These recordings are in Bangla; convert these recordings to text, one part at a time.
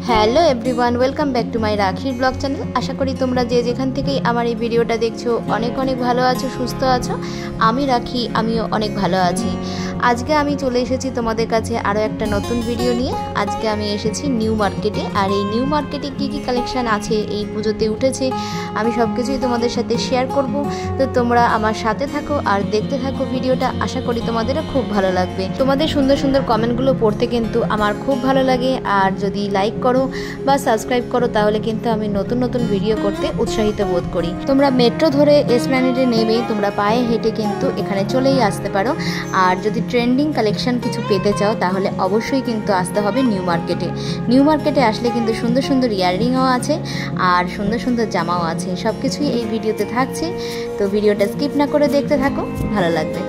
Hello everyone, welcome back to my রাখির ব্লগ চ্যানেল। আশা করি তোমরা যে যেখান থেকেই আমার এই ভিডিওটা দেখছো অনেক অনেক ভালো আছো, সুস্থ আছো। আমি রাখি, আমিও অনেক ভালো আছি। আজকে আমি চলে এসেছি তোমাদের কাছে আরও একটা নতুন ভিডিও নিয়ে। আজকে আমি এসেছি নিউ মার্কেটে, আর এই নিউ মার্কেটে কী কী কালেকশান আছে এই পুজোতে উঠেছে আমি সব কিছুই তোমাদের সাথে শেয়ার করব। তো তোমরা আমার সাথে থাকো আর দেখতে থাকো ভিডিওটা। আশা করি তোমাদেরও খুব ভালো লাগবে। তোমাদের সুন্দর সুন্দর কমেন্টগুলো পড়তে কিন্তু আমার খুব ভালো লাগে, আর যদি লাইক করো বা সাবস্ক্রাইব করো তাহলে কিন্তু আমি নতুন নতুন ভিডিও করতে উৎসাহিত বোধ করি। তোমরা মেট্রো ধরে এসপ্ল্যানেডে নেমেই তোমরা পায়ে হেঁটে কিন্তু এখানে চলেই আসতে পারো। আর যদি ট্রেন্ডিং কালেকশন কিছু পেতে চাও তাহলে অবশ্যই কিন্তু আসতে হবে নিউ মার্কেটে। নিউ মার্কেটে আসলে কিন্তু সুন্দর সুন্দর ইয়াররিংও আছে আর সুন্দর সুন্দর জামাও আছে, সব কিছুই এই ভিডিওতে থাকছে। তো ভিডিওটা স্কিপ না করে দেখতে থাকো, ভালো লাগবে।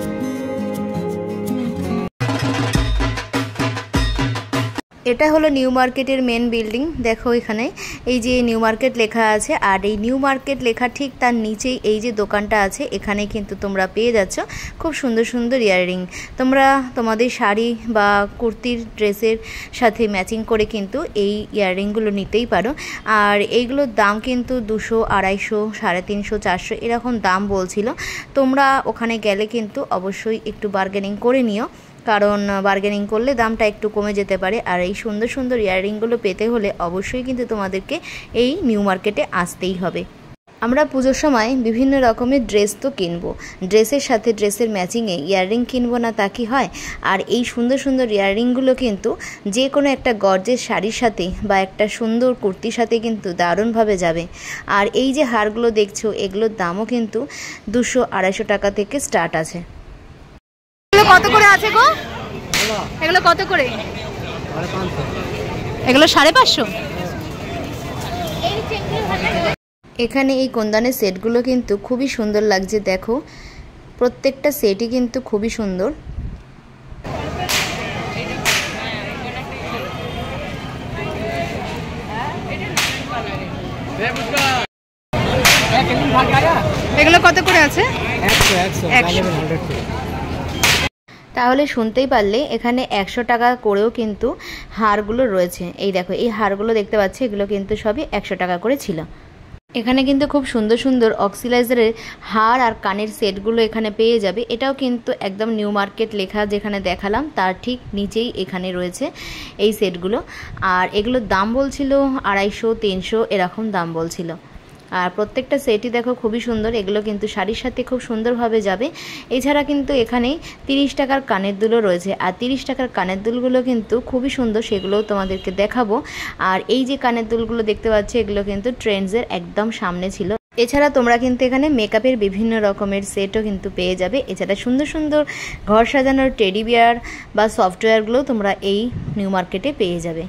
এটা হলো নিউ মার্কেটের মেন বিল্ডিং। দেখো এখানে এই যে নিউ মার্কেট লেখা আছে, আর এই নিউ মার্কেট লেখা ঠিক তার নিচেই এই যে দোকানটা আছে, এখানে কিন্তু তোমরা পেয়ে যাচ্ছ খুব সুন্দর সুন্দর ইয়াররিং। তোমরা তোমাদের শাড়ি বা কুর্তির ড্রেসের সাথে ম্যাচিং করে কিন্তু এই ইয়াররিংগুলো নিতেই পারো। আর এইগুলোর দাম কিন্তু 200, 250, 350, 400 এরকম দাম বলছিল। তোমরা ওখানে গেলে কিন্তু অবশ্যই একটু বার্গেনিং করে নিও, কারণ বার্গেনিং করলে দামটা একটু কমে যেতে পারে। আর এই সুন্দর সুন্দর ইয়াররিংগুলো পেতে হলে অবশ্যই কিন্তু তোমাদেরকে এই নিউ মার্কেটে আসতেই হবে। আমরা পুজোর সময় বিভিন্ন রকমের ড্রেস তো কিনবো, ড্রেসের সাথে ড্রেসের ম্যাচিংয়ে ইয়াররিং কিনবো না তা কি হয়? আর এই সুন্দর সুন্দর ইয়াররিংগুলো কিন্তু যে কোনো একটা গর্জের শাড়ির সাথে বা একটা সুন্দর কুর্তির সাথে কিন্তু দারুণভাবে যাবে। আর এই যে হারগুলো দেখছো এগুলোর দামও কিন্তু 200, 250 টাকা থেকে স্টার্ট আছে। কত করে আছে গো? এগুলো কত করে? এগুলো 550। এখানে এই কোনদানের সেটগুলো কিন্তু খুবই সুন্দর লাগছে। দেখো প্রত্যেকটা সেটই কিন্তু খুবই সুন্দর। এগুলো কত করে আছে? 100। তাহলে শুনতেই পারলে এখানে 100 টাকা করেও কিন্তু হারগুলো রয়েছে। এই দেখো এই হারগুলো দেখতে পাচ্ছি, এগুলো কিন্তু সবই 100 টাকা করে ছিল। এখানে কিন্তু খুব সুন্দর সুন্দর অক্সিলাইজারের হার আর কানের সেটগুলো এখানে পেয়ে যাবে। এটাও কিন্তু একদম নিউ মার্কেট লেখা যেখানে দেখালাম তার ঠিক নিচেই এখানে রয়েছে এই সেটগুলো। আর এগুলোর দাম বলছিল 250, 300 এরকম দাম বলছিল। আর প্রত্যেকটা সেটই দেখো খুবই সুন্দর, এগুলো কিন্তু শাড়ির সাথে খুব সুন্দরভাবে যাবে। এছাড়া কিন্তু এখানে 30 টাকার কানের দুলও রয়েছে, আর 30 টাকার কানের দুলগুলো কিন্তু খুবই সুন্দর, সেগুলোও তোমাদেরকে দেখাবো। আর এই যে কানের দুলগুলো দেখতে পাচ্ছি এগুলো কিন্তু ট্রেন্ডসের একদম সামনে ছিল। এছাড়া তোমরা কিন্তু এখানে মেকআপের বিভিন্ন রকমের সেটও কিন্তু পেয়ে যাবে। এছাড়া সুন্দর সুন্দর ঘর সাজানোর টেডি বিয়ার বা সফটওয়্যারগুলো তোমরা এই নিউ মার্কেটে পেয়ে যাবে।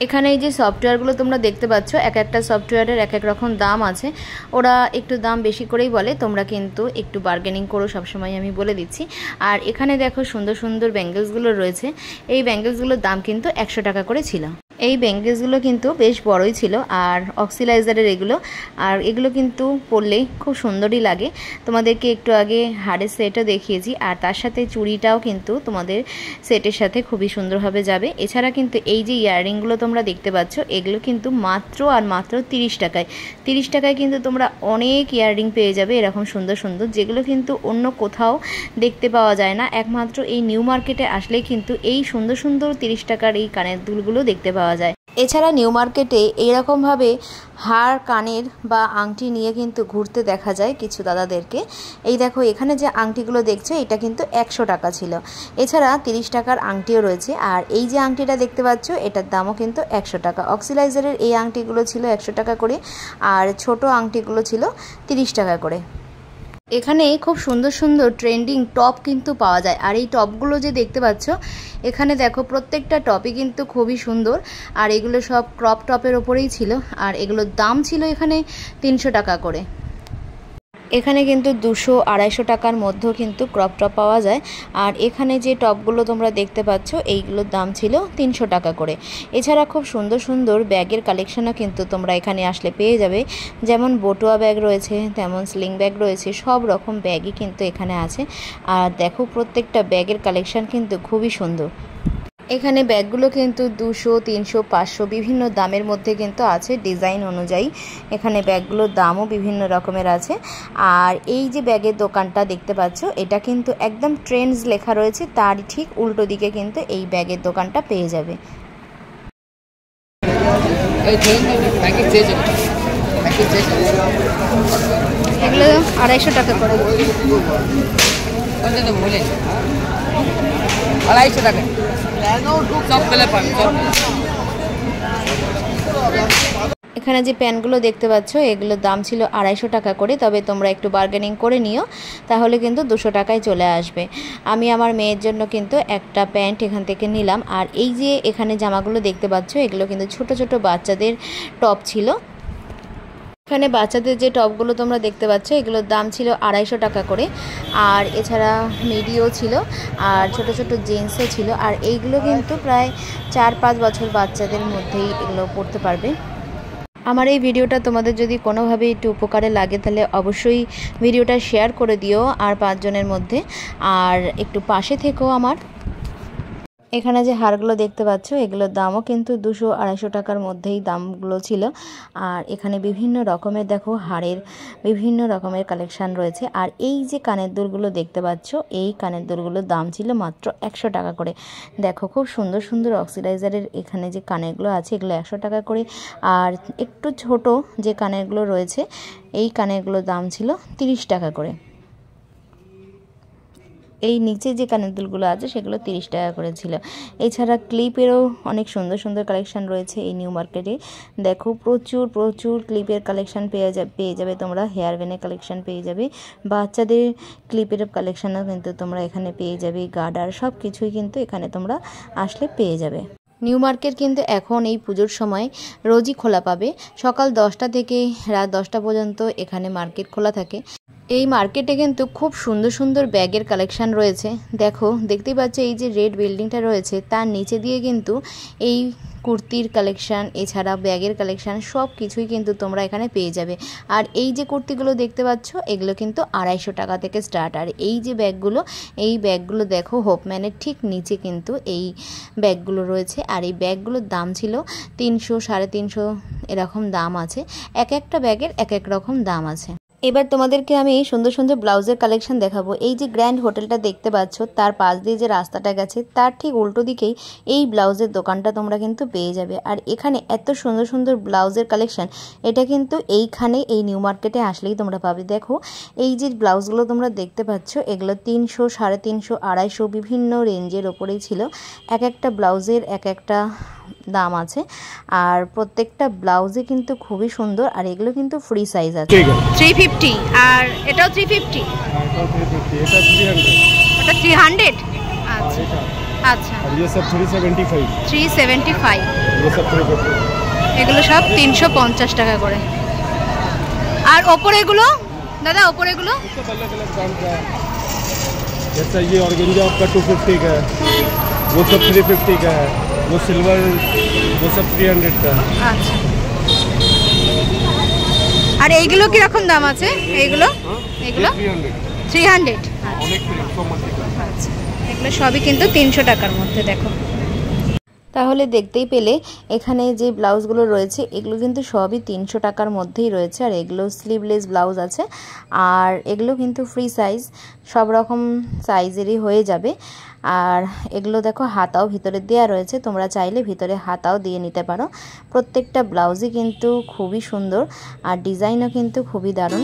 এখানে এই যে সফটওয়্যারগুলো তোমরা দেখতে পাচ্ছ, এক একটা সফটওয়্যারের এক এক রকম দাম আছে। ওরা একটু দাম বেশি করেই বলে, তোমরা কিন্তু একটু বার্গেনিং করো, সবসময় আমি বলে দিচ্ছি। আর এখানে দেখো সুন্দর সুন্দর ব্যাঙ্গেলসগুলো রয়েছে। এই ব্যাঙ্গেলসগুলোর দাম কিন্তু 100 টাকা করে ছিল। এই ব্যাঙ্গেলসগুলো কিন্তু বেশ বড়ই ছিল আর অক্সিলাইজারের এগুলো। আর এগুলো কিন্তু পরলে খুব সুন্দরই লাগে। তোমাদেরকে একটু আগে হাড়ের সেটও দেখিয়েছি, আর তার সাথে চুড়িটাও কিন্তু তোমাদের সেটের সাথে খুবই সুন্দরভাবে যাবে। এছাড়া কিন্তু এই যে ইয়াররিংগুলো তোমরা দেখতে পাচ্ছ এগুলো কিন্তু মাত্র আর মাত্র 30 টাকায়। 30 টাকায় কিন্তু তোমরা অনেক ইয়াররিং পেয়ে যাবে এরকম সুন্দর সুন্দর, যেগুলো কিন্তু অন্য কোথাও দেখতে পাওয়া যায় না। একমাত্র এই নিউ মার্কেটে আসলেই কিন্তু এই সুন্দর সুন্দর 30 টাকার এই কানের দুলগুলো দেখতে পাওয়া যায়। এছাড়া নিউ মার্কেটে এইরকমভাবে হার, কানের বা আংটি নিয়ে কিন্তু ঘুরতে দেখা যায় কিছু দাদাদেরকে। এই দেখো এখানে যে আংটিগুলো দেখছো এটা কিন্তু 100 টাকা ছিল। এছাড়া 30 টাকার আংটিও রয়েছে। আর এই যে আংটিটা দেখতে পাচ্ছ এটার দামও কিন্তু 100 টাকা। অক্সিলাইজারের এই আংটিগুলো ছিল 100 টাকা করে, আর ছোট আংটিগুলো ছিল 30 টাকা করে। এখানে খুব সুন্দর সুন্দর ট্রেন্ডিং টপ কিন্তু পাওয়া যায়। আর এই টপগুলো যে দেখতে পাচ্ছ এখানে দেখো প্রত্যেকটা টপই কিন্তু খুবই সুন্দর। আর এগুলো সব ক্রপ টপের ওপরেই ছিল, আর এগুলোর দাম ছিল এখানে 300 টাকা করে। এখানে কিন্তু 200, 250 টাকার মধ্যেও কিন্তু ক্রপ টপ পাওয়া যায়। আর এখানে যে টপগুলো তোমরা দেখতে পাচ্ছ এইগুলোর দাম ছিল 300 টাকা করে। এছাড়া খুব সুন্দর সুন্দর ব্যাগের কালেকশনও কিন্তু তোমরা এখানে আসলে পেয়ে যাবে। যেমন বটুয়া ব্যাগ রয়েছে, তেমন স্লিং ব্যাগ রয়েছে, সব রকম ব্যাগই কিন্তু এখানে আছে। আর দেখো প্রত্যেকটা ব্যাগের কালেকশন কিন্তু খুবই সুন্দর। এখানে ব্যাগগুলো কিন্তু 200, 300, 500 বিভিন্ন দামের মধ্যে কিন্তু আছে ডিজাইন অনুযায়ী। এখানে ব্যাগগুলোর দামও বিভিন্ন রকমের আছে। আর এই যে ব্যাগের দোকানটা দেখতে পাচ্ছ, এটা কিন্তু একদম ট্রেন্ডস লেখা রয়েছে, তার ঠিক উল্টো দিকে কিন্তু এই ব্যাগের দোকানটা পেয়ে যাবে। এগুলো 250 টাকা করে। 250 টাকা এখানে যে প্যান্টগুলো দেখতে পাচ্ছ, এগুলোর দাম ছিল 250 টাকা করে, তবে তোমরা একটু বার্গেনিং করে নিও, তাহলে কিন্তু 200 টাকায় চলে আসবে। আমি আমার মেয়ের জন্য কিন্তু একটা প্যান্ট এখান থেকে নিলাম। আর এই যে এখানে জামাগুলো দেখতে পাচ্ছ, এগুলো কিন্তু ছোট ছোট বাচ্চাদের টপ ছিল। এখানে বাচ্চাদের যে টপগুলো তোমরা দেখতে পাচ্ছ, এগুলোর দাম ছিল 250 টাকা করে। আর এছাড়া মিডিও ছিল, আর ছোট ছোট জিন্সও ছিল। আর এইগুলো কিন্তু প্রায় 4-5 বছর বাচ্চাদের মধ্যেই এগুলো পড়তে পারবে। আমার এই ভিডিওটা তোমাদের যদি কোনোভাবে একটু উপকারে লাগে, তাহলে অবশ্যই ভিডিওটা শেয়ার করে দিও আর 5 জনের মধ্যে, আর একটু পাশে থেকো আমার। এখানে যে হারগুলো দেখতে পাচ্ছ, এগুলোর দামও কিন্তু 200-250 টাকার মধ্যেই দামগুলো ছিল। আর এখানে বিভিন্ন রকমের দেখো হারের বিভিন্ন রকমের কালেকশান রয়েছে। আর এই যে কানের দুলগুলো দেখতে পাচ্ছ, এই কানের দুলগুলোর দাম ছিল মাত্র 100 টাকা করে। দেখো খুব সুন্দর সুন্দর অক্সিডাইজারের এখানে যে কানেরগুলো আছে, এগুলো 100 টাকা করে। আর একটু ছোট যে কানেরগুলো রয়েছে, এই কানেরগুলোর দাম ছিল 30 টাকা করে। এই নিচে যে কানের দুলগুলো আছে, সেগুলো 30 টাকা করে ছিল। এছাড়া ক্লিপেরও অনেক সুন্দর সুন্দর কালেকশান রয়েছে এই নিউ মার্কেটে। দেখো প্রচুর প্রচুর ক্লিপের কালেকশান পেয়ে যাবে তোমরা। হেয়ার ব্যান্ডের কালেকশান পেয়ে যাবে, বাচ্চাদের ক্লিপের কালেকশানও কিন্তু তোমরা এখানে পেয়ে যাবে। গার্ডার সব কিছুই কিন্তু এখানে তোমরা আসলে পেয়ে যাবে। নিউ মার্কেট কিন্তু এখন এই পুজোর সময় রোজই খোলা পাবে। সকাল 10টা থেকে রাত 10টা পর্যন্ত এখানে মার্কেট খোলা থাকে। এই মার্কেটে কিন্তু খুব সুন্দর সুন্দর ব্যাগের কালেকশান রয়েছে। দেখো দেখতেই পাচ্ছ, এই যে রেড বিল্ডিংটা রয়েছে, তার নিচে দিয়ে কিন্তু এই কুর্তির কালেকশান, এছাড়া ব্যাগের কালেকশান সব কিছুই কিন্তু তোমরা এখানে পেয়ে যাবে। আর এই যে কুর্তিগুলো দেখতে পাচ্ছ, এগুলো কিন্তু 250 টাকা থেকে স্টার্ট। আর এই যে ব্যাগগুলো, এই ব্যাগগুলো দেখো হোপম্যানের ঠিক নিচে কিন্তু এই ব্যাগগুলো রয়েছে। আর এই ব্যাগগুলোর দাম ছিল 300, 350 এরকম দাম আছে। এক একটা ব্যাগের এক এক রকম দাম আছে। এবার তোমাদেরকে আমি সুন্দর সুন্দর ব্লাউজের কালেকশন দেখাবো। এই যে গ্র্যান্ড হোটেলটা দেখতে পাচ্ছ, তার পাশ দিয়ে যে রাস্তাটা গেছে, তার ঠিক উল্টো দিকেই এই ব্লাউজের দোকানটা তোমরা কিন্তু পেয়ে যাবে। আর এখানে এত সুন্দর সুন্দর ব্লাউজের কালেকশন, এটা কিন্তু এইখানে এই নিউ মার্কেটে আসলেই তোমরা পাবে। দেখো এই যে ব্লাউজগুলো তোমরা দেখতে পাচ্ছ, এগুলো 300, 350, 250 বিভিন্ন রেঞ্জের ওপরেই ছিল। এক একটা ব্লাউজের এক একটা দাম আছে। আর প্রত্যেকটা ব্লাউজে কিন্তু খুবই সুন্দর। আর এগুলো কিন্তু ফ্রি সাইজ আছে। 350 আর এটাও 350, এটা 300, ওটা 300। আচ্ছা আচ্ছা, আর ये सब 375, 375, ये सब 350, এগুলো সব 350 টাকা করে। আর ওপরে এগুলো দাদা, ওপরে এগুলো अलग अलग दाम का है। जैसा ये ऑर्गेन्जा आपका 250 का है, वो सब 350 का है, वो सिल्वर वो सब 300 का। আচ্ছা, আর এইগুলো কি রকম দাম আছে? এইগুলো এগুলো 300, অনেক কম আছে। আচ্ছা, এগুলো সবই কিন্তু 300 টাকার মধ্যে। দেখো তাহলে দেখতেই পেলে এখানে যে ব্লাউজগুলো রয়েছে, এগুলো কিন্তু সবই 300 টাকার মধ্যেই রয়েছে। আর এগুলো স্লিভলেস ব্লাউজ আছে। আর এগুলো কিন্তু ফ্রি সাইজ, সব রকম সাইজেরই হয়ে যাবে। আর এগুলো দেখো হাতাও ভিতরে দেওয়া রয়েছে, তোমরা চাইলে ভিতরে হাতাও দিয়ে নিতে পারো। প্রত্যেকটা ব্লাউজই কিন্তু খুবই সুন্দর, আর ডিজাইনও কিন্তু খুবই দারুণ।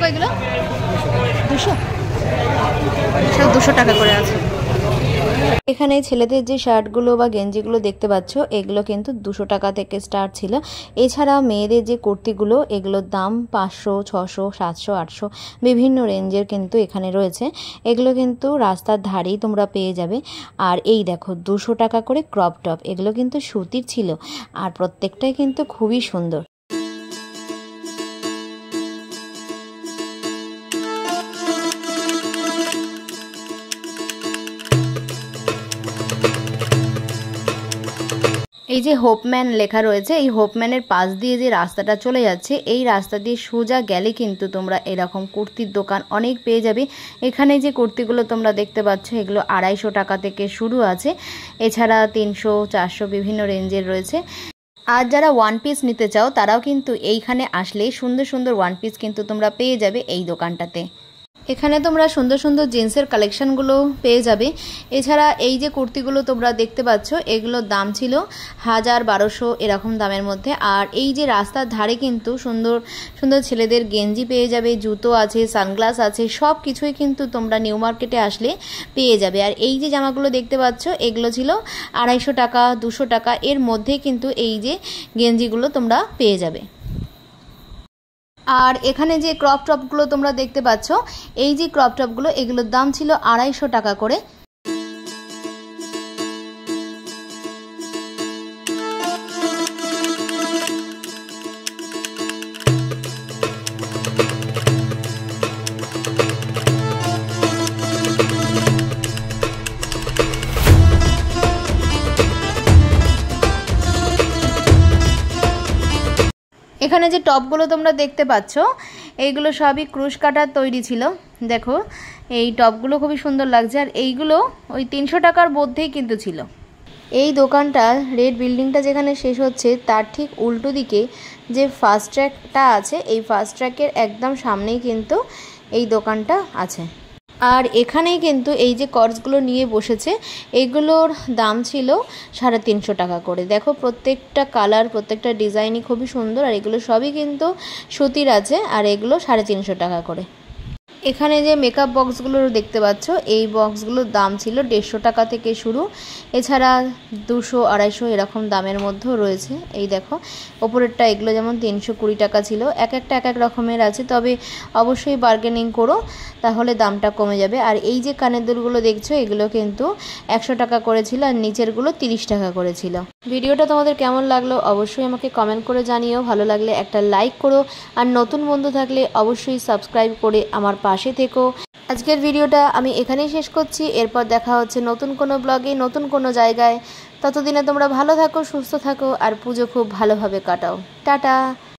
এগুলো 200 টাকা করে আছে। এখানে ছেলেদের যে শার্টগুলো বা গেঞ্জিগুলো দেখতে পাচ্ছ এগুলো কিন্তু 200 টাকা থেকে স্টার্ট ছিল। এছাড়া মেয়েদের যে কুর্তিগুলো এগুলোর দাম 500, 600, 700, 800 বিভিন্ন রেঞ্জের কিন্তু এখানে রয়েছে। এগুলো কিন্তু রাস্তার ধারেই তোমরা পেয়ে যাবে। আর এই দেখো 200 টাকা করে ক্রপ টপ, এগুলো কিন্তু সুতির ছিল আর প্রত্যেকটাই কিন্তু খুবই সুন্দর। এই যে হোপম্যান লেখা রয়েছে, এই হোপম্যানের পাশ দিয়ে যে রাস্তাটা চলে যাচ্ছে এই রাস্তা দিয়ে সোজা গেলে কিন্তু তোমরা এরকম কুর্তির দোকান অনেক পেয়ে যাবে। এখানে যে কুর্তিগুলো তোমরা দেখতে পাচ্ছ এগুলো 250 টাকা থেকে শুরু আছে, এছাড়া 300, 400 বিভিন্ন রেঞ্জের রয়েছে। আর যারা ওয়ান পিস নিতে চাও তারাও কিন্তু এইখানে আসলে সুন্দর সুন্দর ওয়ান পিস কিন্তু তোমরা পেয়ে যাবে এই দোকানটাতে। এখানে তোমরা সুন্দর সুন্দর জিন্সের কালেকশনগুলো পেয়ে যাবে। এছাড়া এই যে কুর্তিগুলো তোমরা দেখতে পাচ্ছ এগুলোর দাম ছিল 1000, 1200 এরকম দামের মধ্যে। আর এই যে রাস্তার ধারে কিন্তু সুন্দর সুন্দর ছেলেদের গেঞ্জি পেয়ে যাবে, জুতো আছে, সানগ্লাস আছে, সব কিছুই কিন্তু তোমরা নিউ মার্কেটে আসলে পেয়ে যাবে। আর এই যে জামাগুলো দেখতে পাচ্ছ এগুলো ছিল 250 টাকা, 200 টাকা এর মধ্যে কিন্তু এই যে গেঞ্জিগুলো তোমরা পেয়ে যাবে। আর এখানে যে ক্রপ টপগুলো তোমরা দেখতে পাচ্ছ এই যে ক্রপ টপগুলো এগুলোর দাম ছিল 250 টাকা করে। এখানে যে টপগুলো তোমরা দেখতে পাচ্ছ এইগুলো সবই ক্রুশ কাটার তৈরি ছিল। দেখো এই টপগুলো খুবই সুন্দর লাগছে আর এইগুলো ওই 300 টাকার মধ্যেই কিন্তু ছিল। এই দোকানটা রেড বিল্ডিংটা যেখানে শেষ হচ্ছে তার ঠিক উল্টো দিকে যে ফাস্ট ট্র্যাকটা আছে এই ফাস্ট ট্র্যাকের একদম সামনেই কিন্তু এই দোকানটা আছে। আর এখানেই কিন্তু এই যে কর্সগুলো নিয়ে বসেছে এগুলোর দাম ছিল 350 টাকা করে। দেখো প্রত্যেকটা কালার প্রত্যেকটা ডিজাইনই খুবই সুন্দর আর এগুলো সবই কিন্তু সুতির আছে আর এগুলো 350 টাকা করে। এখানে যে মেকআপ বক্সগুলো দেখতে পাচ্ছ এই বক্সগুলোর দাম ছিল 150 টাকা থেকে শুরু, এছাড়া 200, 250 এরকম দামের মধ্যেও রয়েছে। এই দেখো ওপরেরটা এগুলো যেমন 320 টাকা ছিল, এক একটা এক এক রকমের আছে, তবে অবশ্যই বার্গেনিং করো তাহলে দামটা কমে যাবে। আর এই যে কানের দুলগুলো দেখছো এগুলো কিন্তু 100 টাকা করেছিল আর নিচেরগুলো 30 টাকা করেছিল। ভিডিওটা তোমাদের কেমন লাগলো অবশ্যই আমাকে কমেন্ট করে জানিও, ভালো লাগলে একটা লাইক করো আর নতুন বন্ধু থাকলে অবশ্যই সাবস্ক্রাইব করে আমার পাশে থেকো। আজকের ভিডিওটা আমি এখানেই শেষ করছি, এরপর দেখা হচ্ছে নতুন কোনো ব্লগে নতুন কোনো জায়গায়। ততদিনে তোমরা ভালো থাকো, সুস্থ থাকো আর পুজো খুব ভালোভাবে কাটাও। টাটা।